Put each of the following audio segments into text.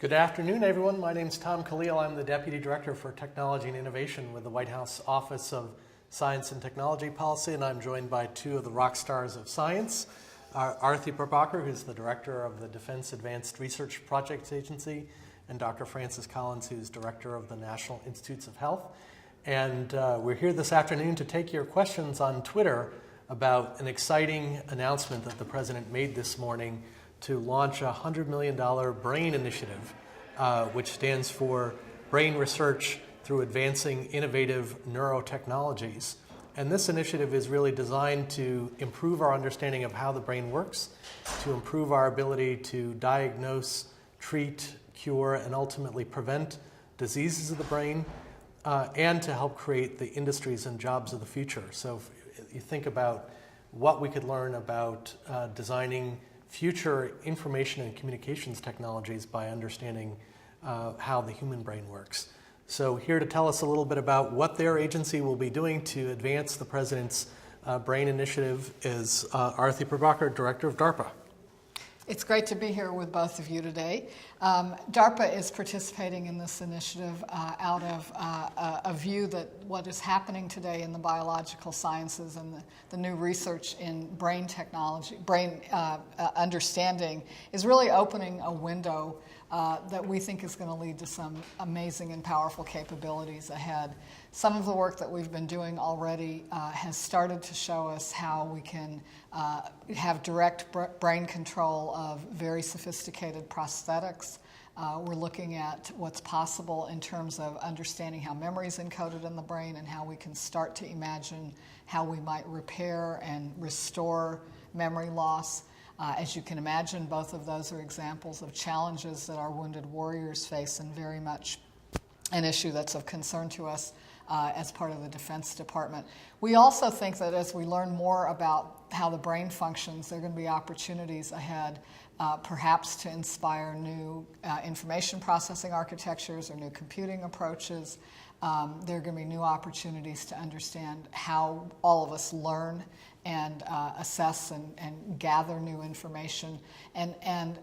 Good afternoon, everyone. My name is Tom Kalil. I'm the Deputy Director for Technology and Innovation with the White House Office of Science and Technology Policy, and I'm joined by two of the rock stars of science, Arati Prabhakar, who's the Director of the Defense Advanced Research Projects Agency, and Dr. Francis Collins, who's Director of the National Institutes of Health. And we're here this afternoon to take your questions on Twitter about an exciting announcement that the President made this morning to launch a $100 million BRAIN initiative, which stands for Brain Research through Advancing Innovative Neurotechnologies. And this initiative is really designed to improve our understanding of how the brain works, to improve our ability to diagnose, treat, cure, and ultimately prevent diseases of the brain, and to help create the industries and jobs of the future. So if you think about what we could learn about designing future information and communications technologies by understanding how the human brain works. So here to tell us a little bit about what their agency will be doing to advance the President's BRAIN initiative is Arati Prabhakar, Director of DARPA. It's great to be here with both of you today. DARPA is participating in this initiative out of a view that what is happening today in the biological sciences and the new research in brain technology, brain understanding, is really opening a window that we think is going to lead to some amazing and powerful capabilities ahead. Some of the work that we've been doing already has started to show us how we can have direct brain control of very sophisticated prosthetics. We're looking at what's possible in terms of understanding how memory is encoded in the brain and how we can start to imagine how we might repair and restore memory loss. As you can imagine, both of those are examples of challenges that our wounded warriors face, and very much an issue that's of concern to us as part of the Defense Department. We also think that as we learn more about how the brain functions, there are going to be opportunities ahead, perhaps to inspire new information processing architectures or new computing approaches. There are going to be new opportunities to understand how all of us learn and assess and gather new information. And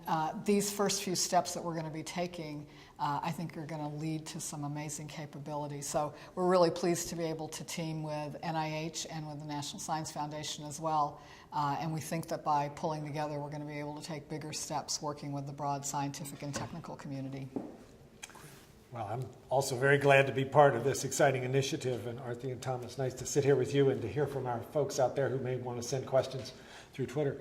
these first few steps that we're going to be taking, I think are going to lead to some amazing capabilities. So we're really pleased to be able to team with NIH and with the National Science Foundation as well. And we think that by pulling together, we're going to be able to take bigger steps working with the broad scientific and technical community. Well, I'm also very glad to be part of this exciting initiative. And Arati and Tom, it's nice to sit here with you and to hear from our folks out there who may want to send questions through Twitter.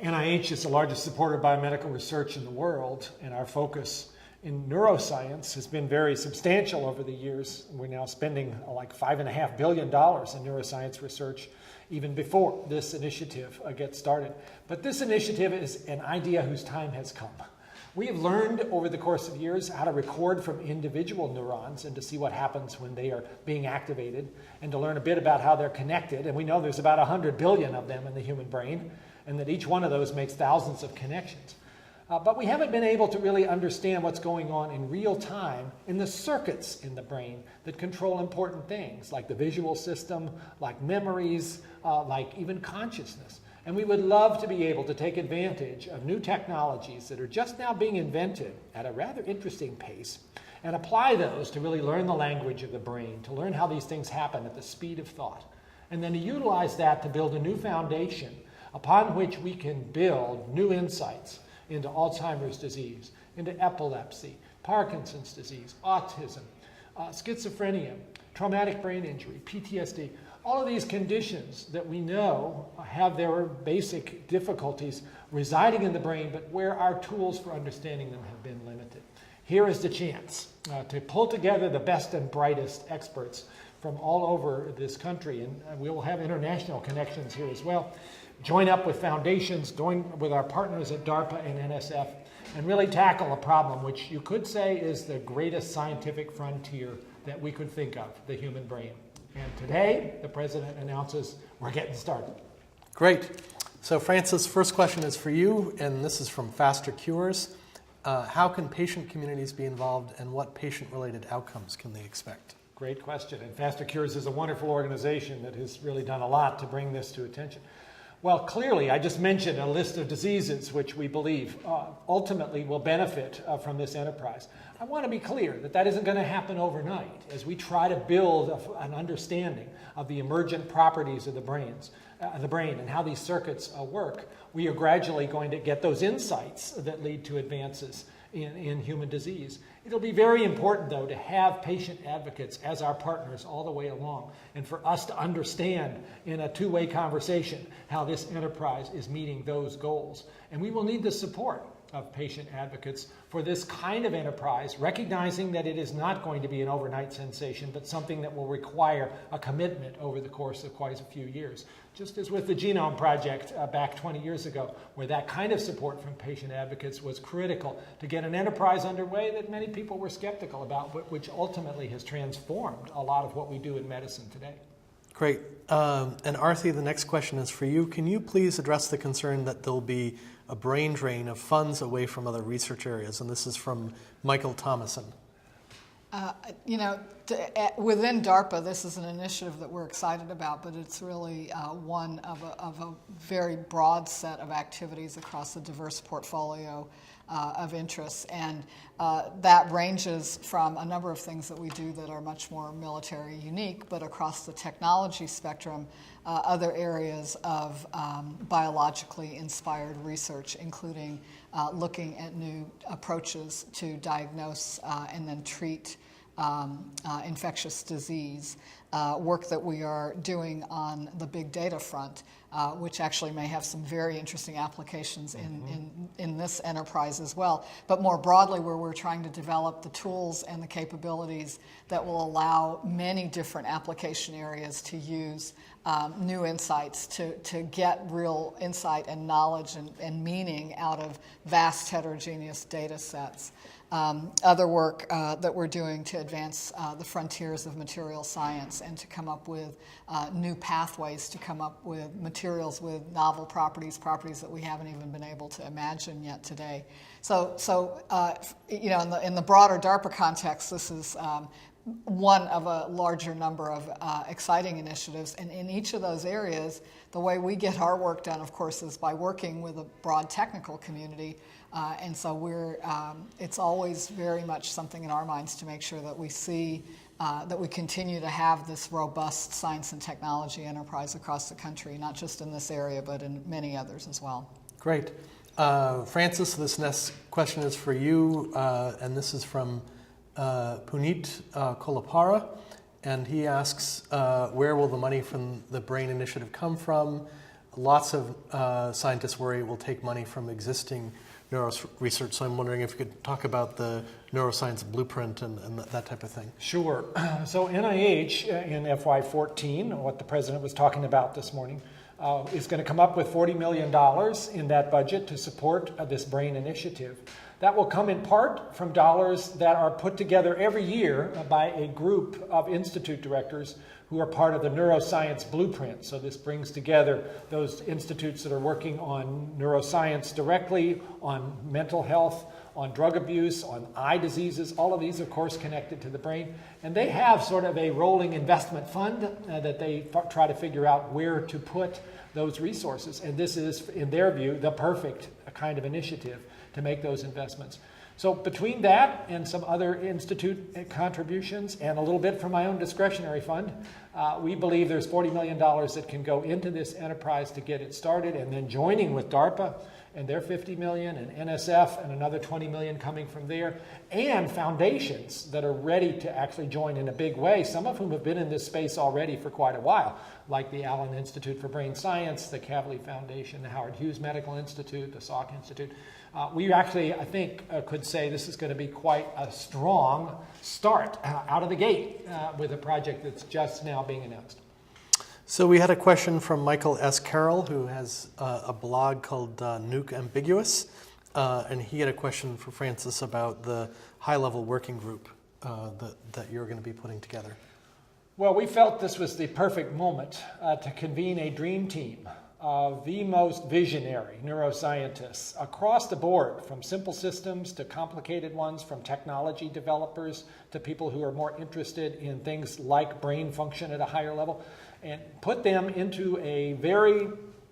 NIH is the largest supporter of biomedical research in the world, and our focus in neuroscience has been very substantial over the years. We're now spending like $5.5 billion in neuroscience research even before this initiative gets started. But this initiative is an idea whose time has come. We have learned over the course of years how to record from individual neurons and to see what happens when they are being activated, and to learn a bit about how they're connected. And we know there's about 100 billion of them in the human brain, and that each one of those makes thousands of connections. But we haven't been able to really understand what's going on in real time in the circuits in the brain that control important things, like the visual system, like memories, like even consciousness. And we would love to be able to take advantage of new technologies that are just now being invented at a rather interesting pace and apply those to really learn the language of the brain, to learn how these things happen at the speed of thought, and then to utilize that to build a new foundation upon which we can build new insights into Alzheimer's disease, into epilepsy, Parkinson's disease, autism, schizophrenia, traumatic brain injury, PTSD. All of these conditions that we know have their basic difficulties residing in the brain, but where our tools for understanding them have been limited. Here is the chance to pull together the best and brightest experts from all over this country, and we will have international connections here as well. Join up with foundations, join with our partners at DARPA and NSF, and really tackle a problem which you could say is the greatest scientific frontier that we could think of, the human brain. And today, the President announces we're getting started. Great. So Francis, first question is for you, and this is from Faster Cures. How can patient communities be involved, and what patient-related outcomes can they expect? Great question. And Faster Cures is a wonderful organization that has really done a lot to bring this to attention. Well, clearly, I just mentioned a list of diseases which we believe ultimately will benefit from this enterprise. I want to be clear that that isn't going to happen overnight as we try to build an understanding of the emergent properties of the brain and how these circuits work. We are gradually going to get those insights that lead to advances in human disease. It'll be very important, though, to have patient advocates as our partners all the way along, and for us to understand in a two-way conversation how this enterprise is meeting those goals. And we will need the support of patient advocates for this kind of enterprise, recognizing that it is not going to be an overnight sensation, but something that will require a commitment over the course of quite a few years. Just as with the Genome Project back 20 years ago, where that kind of support from patient advocates was critical to get an enterprise underway that many people were skeptical about, but which ultimately has transformed a lot of what we do in medicine today. Great. And Arati, the next question is for you. Can you please address the concern that there'll be a brain drain of funds away from other research areas? And this is from Michael Thomason. Within DARPA, this is an initiative that we're excited about, but it's really one of a very broad set of activities across a diverse portfolio of interests. And that ranges from a number of things that we do that are much more military unique, but across the technology spectrum, other areas of biologically inspired research, including looking at new approaches to diagnose and then treat infectious disease, work that we are doing on the big data front, which actually may have some very interesting applications in this enterprise as well. But more broadly, where we're trying to develop the tools and the capabilities that will allow many different application areas to use new insights to get real insight and knowledge and meaning out of vast heterogeneous data sets. Other work that we're doing to advance the frontiers of material science and to come up with new pathways to come up with materials with novel properties that we haven't even been able to imagine yet today. So in the broader DARPA context, this is one of a larger number of exciting initiatives. And in each of those areas, the way we get our work done, of course, is by working with a broad technical community. And so it's always very much something in our minds to make sure that we see that we continue to have this robust science and technology enterprise across the country, not just in this area, but in many others as well. Great. Francis, this next question is for you, and this is from Puneet Kolapara, and he asks, where will the money from the BRAIN initiative come from? Lots of scientists worry it will take money from existing neuro research, so I'm wondering if you could talk about the neuroscience blueprint and that type of thing. Sure. So NIH in FY14, what the president was talking about this morning, is going to come up with $40 million in that budget to support this BRAIN initiative. That will come in part from dollars that are put together every year by a group of institute directors who are part of the neuroscience blueprint. So this brings together those institutes that are working on neuroscience directly, on mental health, on drug abuse, on eye diseases, all of these, of course, connected to the brain. And they have sort of a rolling investment fund that they try to figure out where to put those resources. And this is, in their view, the perfect kind of initiative to make those investments. So between that and some other institute contributions and a little bit from my own discretionary fund, we believe there's $40 million that can go into this enterprise to get it started, and then joining with DARPA and their $50 million, and NSF and another $20 million coming from there, and foundations that are ready to actually join in a big way, some of whom have been in this space already for quite a while, like the Allen Institute for Brain Science, the Kavli Foundation, the Howard Hughes Medical Institute, the Salk Institute. We actually, I think, could say this is going to be quite a strong start out of the gate with a project that's just now being announced. So we had a question from Michael S. Carroll, who has a blog called Nuke Ambiguous, and he had a question for Francis about the high-level working group that you're going to be putting together. Well, we felt this was the perfect moment to convene a dream team of the most visionary neuroscientists across the board, from simple systems to complicated ones, from technology developers to people who are more interested in things like brain function at a higher level, and put them into a very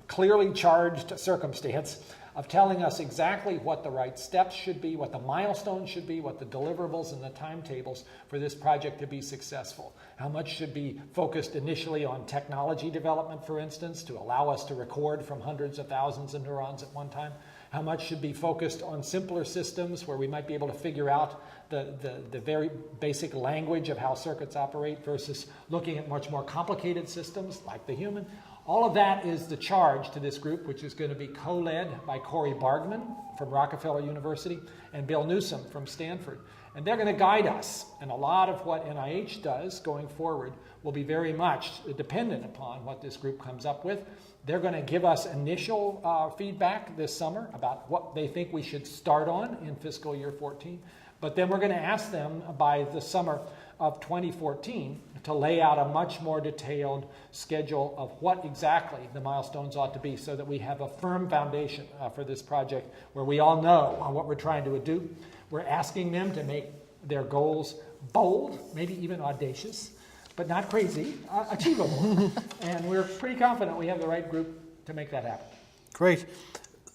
clearly charged circumstance of telling us exactly what the right steps should be, what the milestones should be, what the deliverables and the timetables for this project to be successful. How much should be focused initially on technology development, for instance, to allow us to record from hundreds of thousands of neurons at one time? How much should be focused on simpler systems where we might be able to figure out the very basic language of how circuits operate versus looking at much more complicated systems like the human? All of that is the charge to this group, which is going to be co-led by Corey Bargman from Rockefeller University and Bill Newsom from Stanford. And they're going to guide us. And a lot of what NIH does going forward will be very much dependent upon what this group comes up with. They're going to give us initial feedback this summer about what they think we should start on in fiscal year 14. But then we're going to ask them by the summer of 2014 to lay out a much more detailed schedule of what exactly the milestones ought to be so that we have a firm foundation for this project where we all know what we're trying to do. We're asking them to make their goals bold, maybe even audacious, but not crazy, achievable. And we're pretty confident we have the right group to make that happen. Great.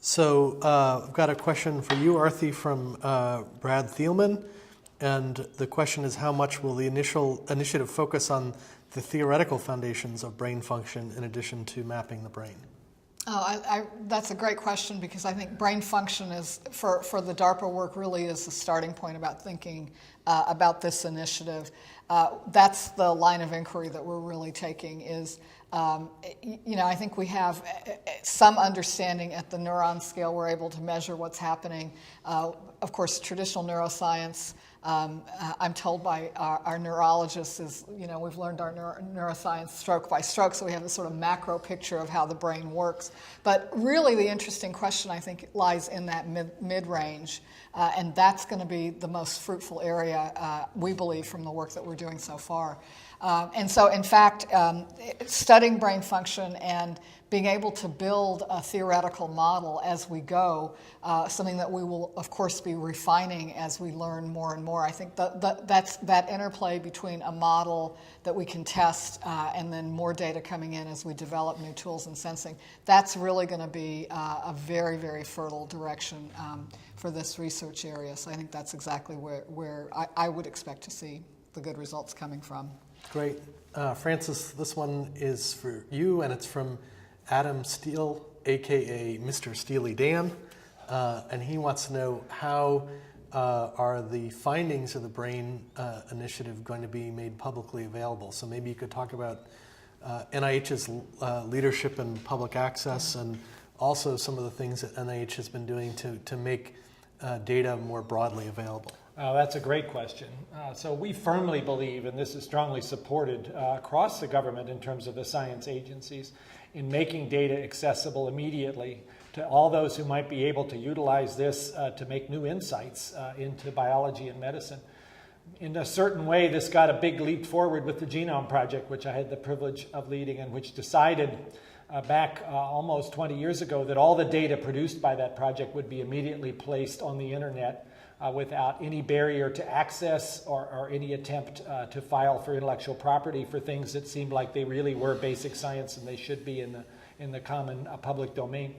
So I've got a question for you, Arthi, from Brad Thielman. And the question is, how much will the initial initiative focus on the theoretical foundations of brain function in addition to mapping the brain? That's a great question because I think brain function is, for the DARPA work, really is the starting point about thinking about this initiative. That's the line of inquiry that we're really taking is, I think we have some understanding at the neuron scale. We're able to measure what's happening. Of course, traditional neuroscience, I'm told by our neurologists is, we've learned our neuroscience stroke by stroke, so we have this sort of macro picture of how the brain works. But really the interesting question, I think, lies in that mid-range, and that's going to be the most fruitful area, we believe, from the work that we're doing so far. And so, in fact, studying brain function and being able to build a theoretical model as we go, something that we will, of course, be refining as we learn more and more. I think that's that interplay between a model that we can test and then more data coming in as we develop new tools and sensing. That's really going to be a very, very fertile direction for this research area. So I think that's exactly where I would expect to see the good results coming from. Great. Francis, this one is for you, and it's from Adam Steele, a.k.a. Mr. Steely Dan, and he wants to know how are the findings of the BRAIN initiative going to be made publicly available? So maybe you could talk about NIH's leadership in public access and also some of the things that NIH has been doing to make data more broadly available. That's a great question. So we firmly believe, and this is strongly supported across the government in terms of the science agencies, in making data accessible immediately to all those who might be able to utilize this to make new insights into biology and medicine. In a certain way, this got a big leap forward with the Genome Project, which I had the privilege of leading, and which decided back almost 20 years ago that all the data produced by that project would be immediately placed on the internet without any barrier to access or any attempt to file for intellectual property for things that seemed like they really were basic science and they should be in the common public domain.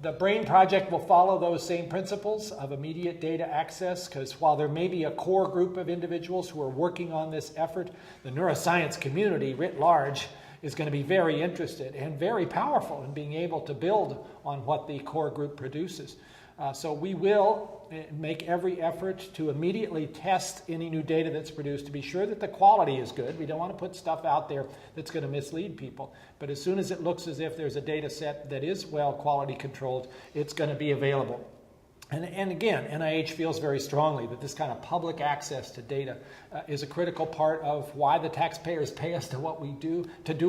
The BRAIN project will follow those same principles of immediate data access, because while there may be a core group of individuals who are working on this effort, the neuroscience community writ large is going to be very interested and very powerful in being able to build on what the core group produces. So we will make every effort to immediately test any new data that's produced to be sure that the quality is good. We don't want to put stuff out there that's going to mislead people. But as soon as it looks as if there's a data set that is well quality controlled, it's going to be available. And again, NIH feels very strongly that this kind of public access to data is a critical part of why the taxpayers pay us to do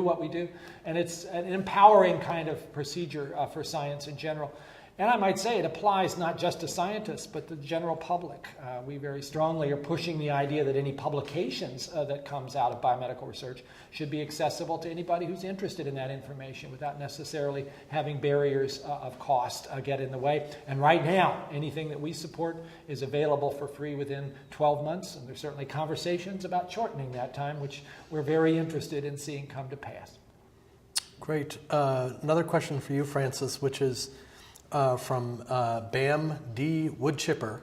what we do. And it's an empowering kind of procedure for science in general. And I might say it applies not just to scientists, but to the general public. We very strongly are pushing the idea that any publications that comes out of biomedical research should be accessible to anybody who's interested in that information without necessarily having barriers of cost get in the way. And right now, anything that we support is available for free within 12 months. And there's certainly conversations about shortening that time, which we're very interested in seeing come to pass. Great. Another question for you, Francis, which is from Bam D. Woodchipper,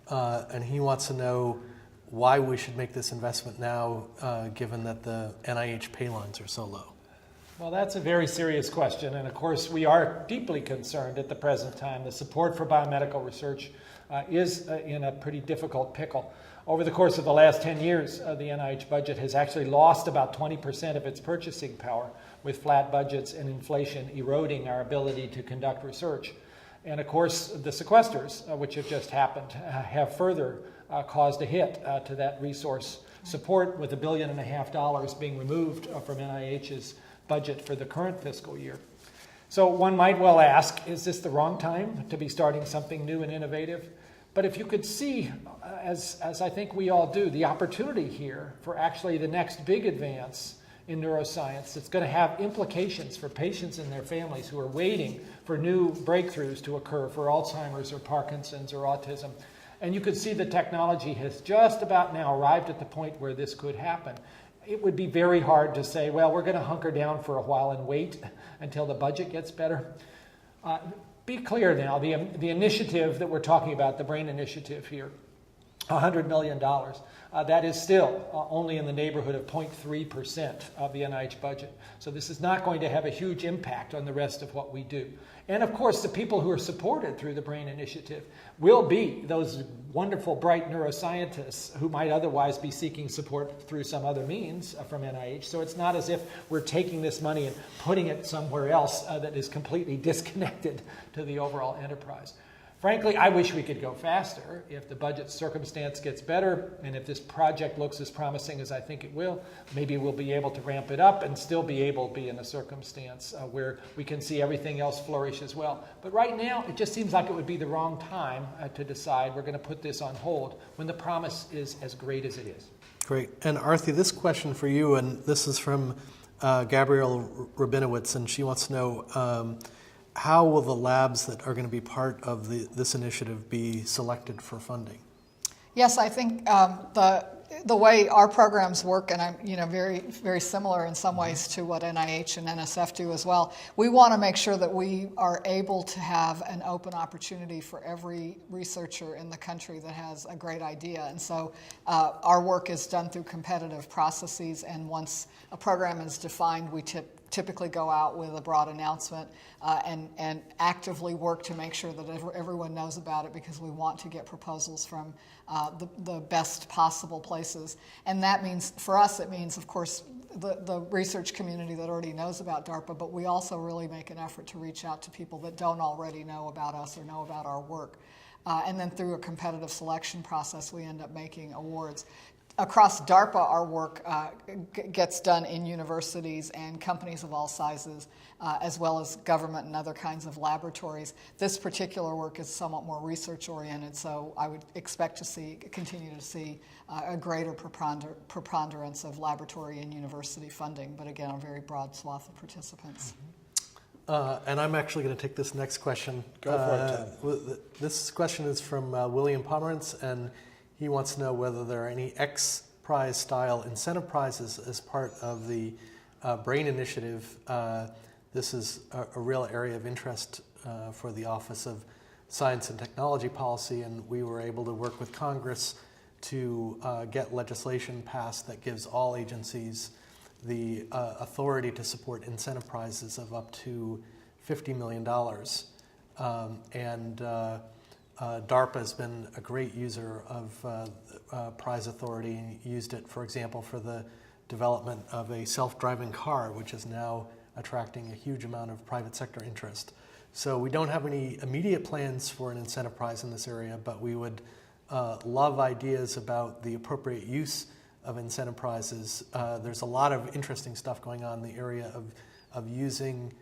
and he wants to know why we should make this investment now, given that the NIH pay lines are so low. Well, that's a very serious question, and of course we are deeply concerned at the present time. The support for biomedical research is in a pretty difficult pickle. Over the course of the last 10 years, the NIH budget has actually lost about 20% of its purchasing power, with flat budgets and inflation eroding our ability to conduct research. And of course, the sequesters, which have just happened, have further caused a hit to that resource support, with $1.5 billion being removed from NIH's budget for the current fiscal year. So one might well ask, is this the wrong time to be starting something new and innovative? But if you could see, as I think we all do, the opportunity here for actually the next big advance in neuroscience that's going to have implications for patients and their families who are waiting for new breakthroughs to occur for Alzheimer's or Parkinson's or autism. And you could see the technology has just about now arrived at the point where this could happen. It would be very hard to say, well, we're going to hunker down for a while and wait until the budget gets better. Be clear now, the initiative that we're talking about, the BRAIN initiative here, $100 million, that is still only in the neighborhood of 0.3% of the NIH budget. So this is not going to have a huge impact on the rest of what we do. And of course, the people who are supported through the BRAIN initiative will be those wonderful, bright neuroscientists who might otherwise be seeking support through some other means from NIH. So it's not as if we're taking this money and putting it somewhere else that is completely disconnected to the overall enterprise. Frankly, I wish we could go faster. If the budget circumstance gets better, and if this project looks as promising as I think it will, maybe we'll be able to ramp it up and still be able to be in a circumstance where we can see everything else flourish as well. But right now, it just seems like it would be the wrong time to decide we're going to put this on hold when the promise is as great as it is. Great. And Arati, this question for you, and this is from Gabrielle Rabinowitz, and she wants to know, how will the labs that are going to be part of this initiative be selected for funding? Yes, I think the way our programs work, and I'm very, very similar in some ways to what NIH and NSF do as well. We want to make sure that we are able to have an open opportunity for every researcher in the country that has a great idea. And so our work is done through competitive processes, and once a program is defined, we typically go out with a broad announcement and actively work to make sure that everyone knows about it, because we want to get proposals from the best possible places. And that means, for us, it means, of course, the research community that already knows about DARPA, but we also really make an effort to reach out to people that don't already know about us or know about our work. And then through a competitive selection process, we end up making awards. Across DARPA, our work gets done in universities and companies of all sizes, as well as government and other kinds of laboratories. This particular work is somewhat more research-oriented, so I would expect to continue to see a greater preponderance of laboratory and university funding, but again, a very broad swath of participants. And I'm actually going to take this next question. Go for it, Tom. This question is from William Pomerantz, and he wants to know whether there are any X-Prize style incentive prizes as part of the BRAIN initiative. This is a real area of interest for the Office of Science and Technology Policy, and we were able to work with Congress to get legislation passed that gives all agencies the authority to support incentive prizes of up to $50 million. DARPA has been a great user of prize authority, and used it, for example, for the development of a self-driving car, which is now attracting a huge amount of private sector interest. So we don't have any immediate plans for an incentive prize in this area, but we would love ideas about the appropriate use of incentive prizes. There's a lot of interesting stuff going on in the area of using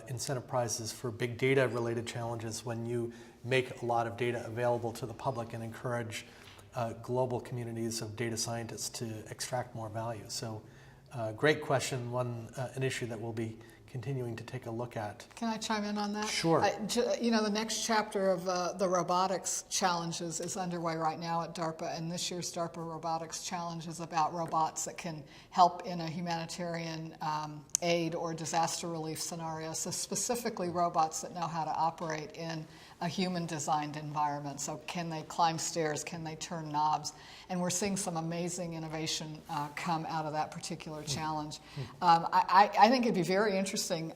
incentive prizes for big data related challenges when you make a lot of data available to the public and encourage global communities of data scientists to extract more value. So great question, an issue that we'll be continuing to take a look at. Can I chime in on that? Sure. The next chapter of the robotics challenges is underway right now at DARPA, and this year's DARPA Robotics Challenge is about robots that can help in a humanitarian aid or disaster relief scenario. So specifically robots that know how to operate in a human-designed environment. So can they climb stairs? Can they turn knobs? And we're seeing some amazing innovation come out of that particular challenge. I think it'd be very interesting,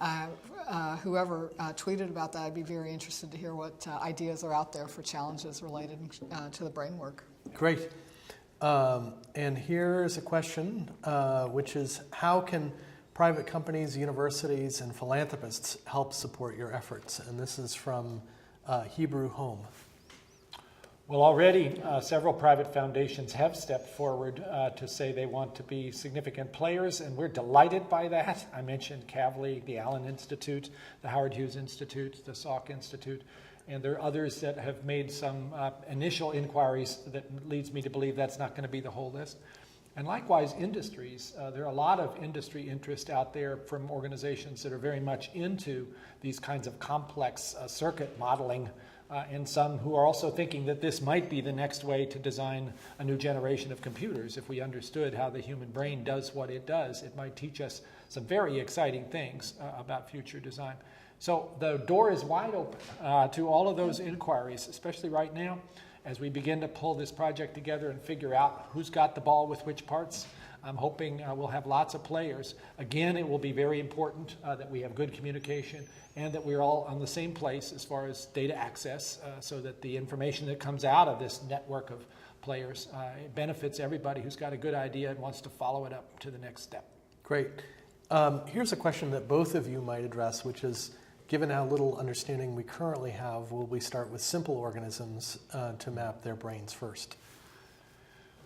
whoever tweeted about that, I'd be very interested to hear what ideas are out there for challenges related to the brain work. Great. And here's a question, which is, how can private companies, universities, and philanthropists help support your efforts? And this is from Hebrew Home. Well, already several private foundations have stepped forward to say they want to be significant players, and we're delighted by that. I mentioned Kavli, the Allen Institute, the Howard Hughes Institute, the Salk Institute, and there are others that have made some initial inquiries that leads me to believe that's not going to be the whole list. And likewise, industries. There are a lot of industry interest out there from organizations that are very much into these kinds of complex circuit modeling, and some who are also thinking that this might be the next way to design a new generation of computers. If we understood how the human brain does what it does, it might teach us some very exciting things about future design. So the door is wide open to all of those inquiries, especially right now, as we begin to pull this project together and figure out who's got the ball with which parts. I'm hoping we'll have lots of players. Again, it will be very important that we have good communication and that we're all on the same place as far as data access, so that the information that comes out of this network of players benefits everybody who's got a good idea and wants to follow it up to the next step. Great. Here's a question that both of you might address, which is, given how little understanding we currently have, will we start with simple organisms to map their brains first?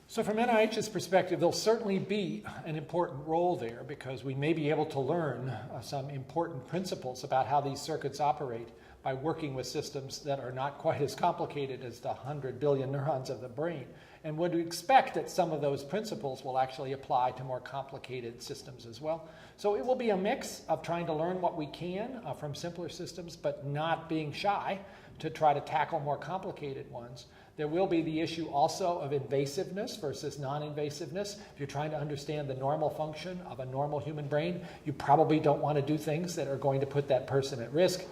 So from NIH's perspective, there'll certainly be an important role there, because we may be able to learn some important principles about how these circuits operate by working with systems that are not quite as complicated as the 100 billion neurons of the brain, and would expect that some of those principles will actually apply to more complicated systems as well. So it will be a mix of trying to learn what we can from simpler systems, but not being shy to try to tackle more complicated ones. There will be the issue also of invasiveness versus non-invasiveness. If you're trying to understand the normal function of a normal human brain, you probably don't want to do things that are going to put that person at risk.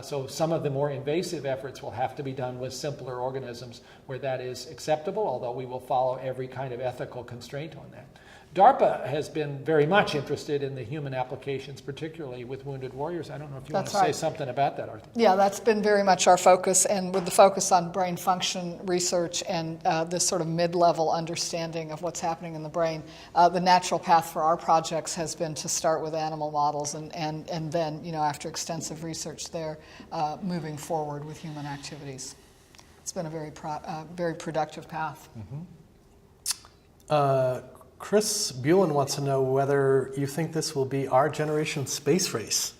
So some of the more invasive efforts will have to be done with simpler organisms where that is acceptable, although we will follow every kind of ethical constraint on that. DARPA has been very much interested in the human applications, particularly with wounded warriors. I don't know if you want to say something about that, Arati. Yeah, that's been very much our focus, and with the focus on brain function research and this sort of mid-level understanding of what's happening in the brain, the natural path for our projects has been to start with animal models and then, after extensive research there, moving forward with human activities. It's been a very productive path. Mm-hmm. Chris Buellin wants to know whether you think this will be our generation space race.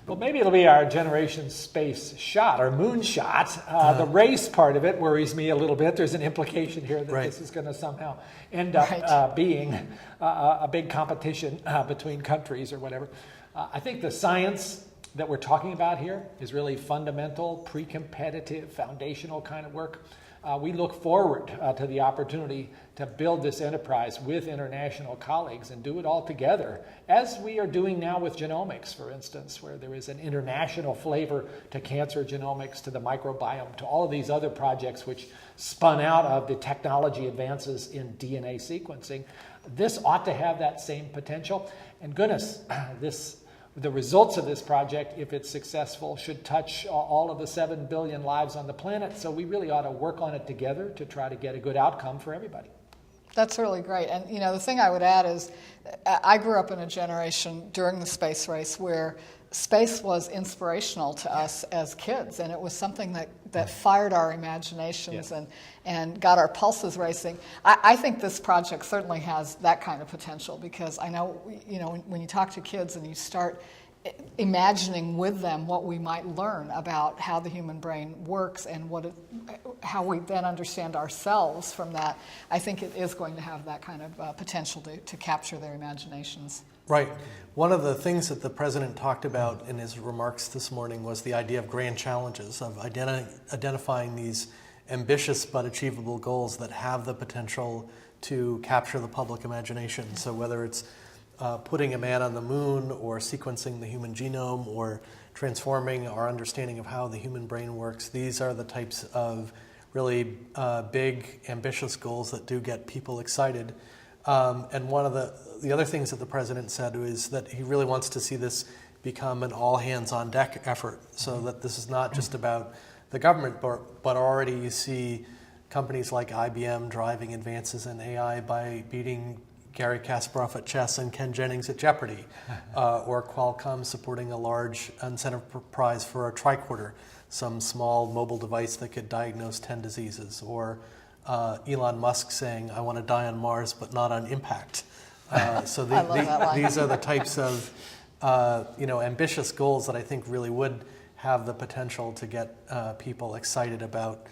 Well, maybe it'll be our generation space shot or moon shot. The race part of it worries me a little bit. There's an implication here that this is going to somehow end up being a big competition between countries or whatever. I think the science that we're talking about here is really fundamental, pre-competitive, foundational kind of work. We look forward to the opportunity to build this enterprise with international colleagues and do it all together, as we are doing now with genomics, for instance, where there is an international flavor to cancer genomics, to the microbiome, to all of these other projects which spun out of the technology advances in DNA sequencing. This ought to have that same potential. And goodness, the results of this project, if it's successful, should touch all of the 7 billion lives on the planet. So we really ought to work on it together to try to get a good outcome for everybody. That's really great. And, the thing I would add is I grew up in a generation during the space race where space was inspirational to us as kids, and it was something that fired our imaginations and got our pulses racing. I think this project certainly has that kind of potential, because I know, when you talk to kids and you start imagining with them what we might learn about how the human brain works and how we then understand ourselves from that, I think it is going to have that kind of potential to capture their imaginations. Right. One of the things that the president talked about in his remarks this morning was the idea of grand challenges, of identifying these ambitious but achievable goals that have the potential to capture the public imagination. So whether it's putting a man on the moon, or sequencing the human genome, or transforming our understanding of how the human brain works, these are the types of really big, ambitious goals that do get people excited. And one of the other things that the president said is that he really wants to see this become an all-hands-on-deck effort, so that this is not just about the government, but already you see companies like IBM driving advances in AI by beating Gary Kasparov at chess and Ken Jennings at Jeopardy, or Qualcomm supporting a large incentive prize for a tricorder, some small mobile device that could diagnose 10 diseases, or Elon Musk saying, "I want to die on Mars, but not on impact." So these are the types of ambitious goals that I think really would have the potential to get people excited about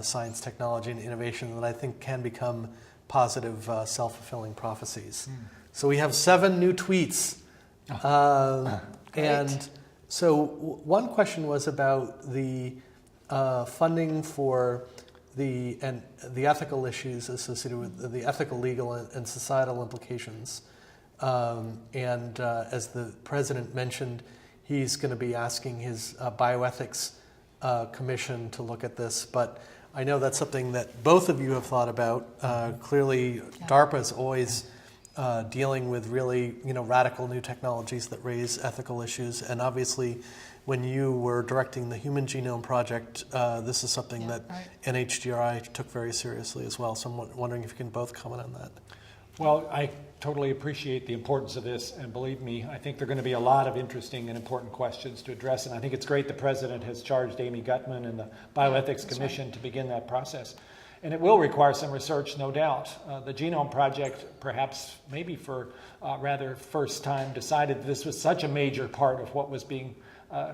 science, technology, and innovation that I think can become positive self-fulfilling prophecies. So we have 7 new tweets. And so one question was about the funding for the ethical issues associated with the ethical, legal, and societal implications. And as the president mentioned, he's going to be asking his bioethics commission to look at this. But I know that's something that both of you have thought about. Clearly, DARPA is always dealing with really, radical new technologies that raise ethical issues. And obviously, when you were directing the Human Genome Project, this is something that NHGRI took very seriously as well. So I'm wondering if you can both comment on that. Well, I totally appreciate the importance of this, and believe me, I think there are going to be a lot of interesting and important questions to address, and I think it's great the President has charged Amy Gutman and the Bioethics Commission to begin that process. And it will require some research, no doubt. The Genome Project, perhaps maybe for rather first time, decided this was such a major part of what was being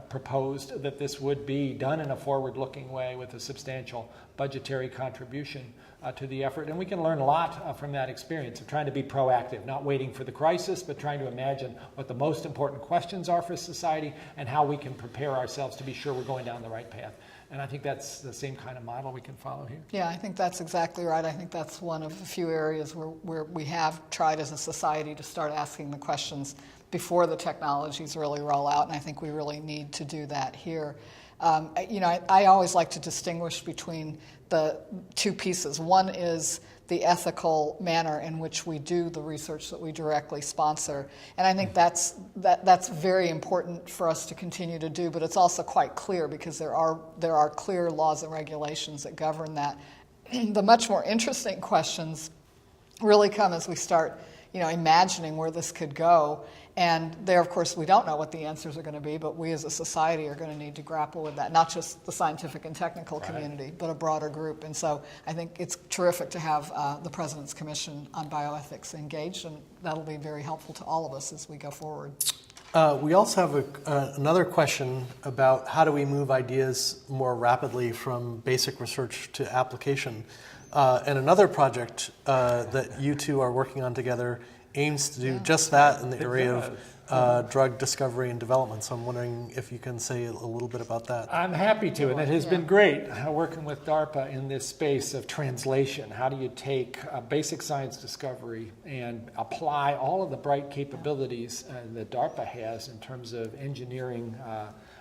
proposed that this would be done in a forward-looking way with a substantial budgetary contribution to the effort. And we can learn a lot from that experience of trying to be proactive, not waiting for the crisis, but trying to imagine what the most important questions are for society and how we can prepare ourselves to be sure we're going down the right path. And I think that's the same kind of model we can follow here. Yeah, I think that's exactly right. I think that's one of the few areas where we have tried as a society to start asking the questions before the technologies really roll out, and I think we really need to do that here. I always like to distinguish between the two pieces. One is the ethical manner in which we do the research that we directly sponsor, and I think that's very important for us to continue to do. But it's also quite clear because there are clear laws and regulations that govern that. The much more interesting questions really come as we start, imagining where this could go. And there, of course, we don't know what the answers are going to be, but we as a society are going to need to grapple with that, not just the scientific and technical community, but a broader group. And so I think it's terrific to have the President's Commission on Bioethics engaged, and that'll be very helpful to all of us as we go forward. We also have another question about how do we move ideas more rapidly from basic research to application. And another project that you two are working on together aims to do just that in the area of drug discovery and development. So I'm wondering if you can say a little bit about that. I'm happy to, and it has been great working with DARPA in this space of translation. How do you take basic science discovery and apply all of the bright capabilities that DARPA has in terms of engineering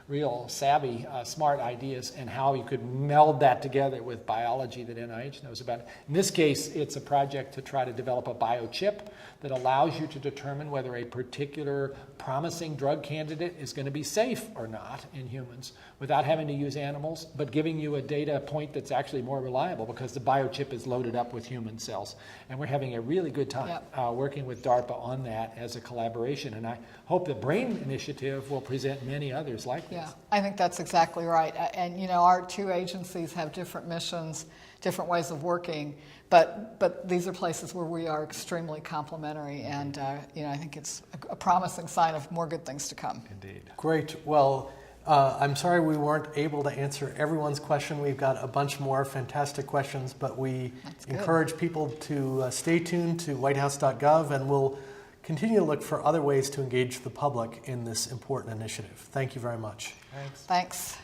real savvy, smart ideas, and how you could meld that together with biology that NIH knows about. In this case, it's a project to try to develop a biochip that allows you to determine whether a particular promising drug candidate is going to be safe or not in humans without having to use animals, but giving you a data point that's actually more reliable because the biochip is loaded up with human cells. And we're having a really good time working with DARPA on that as a collaboration. And I hope the BRAIN initiative will present many others like this. Yeah, I think that's exactly right. And you know, our two agencies have different missions, different ways of working, but these are places where we are extremely complementary, and you know, I think it's a promising sign of more good things to come. Indeed. Great. Well, I'm sorry we weren't able to answer everyone's question. We've got a bunch more fantastic questions, but we encourage people to stay tuned to whitehouse.gov, and we'll continue to look for other ways to engage the public in this important initiative. Thank you very much. Thanks. Thanks.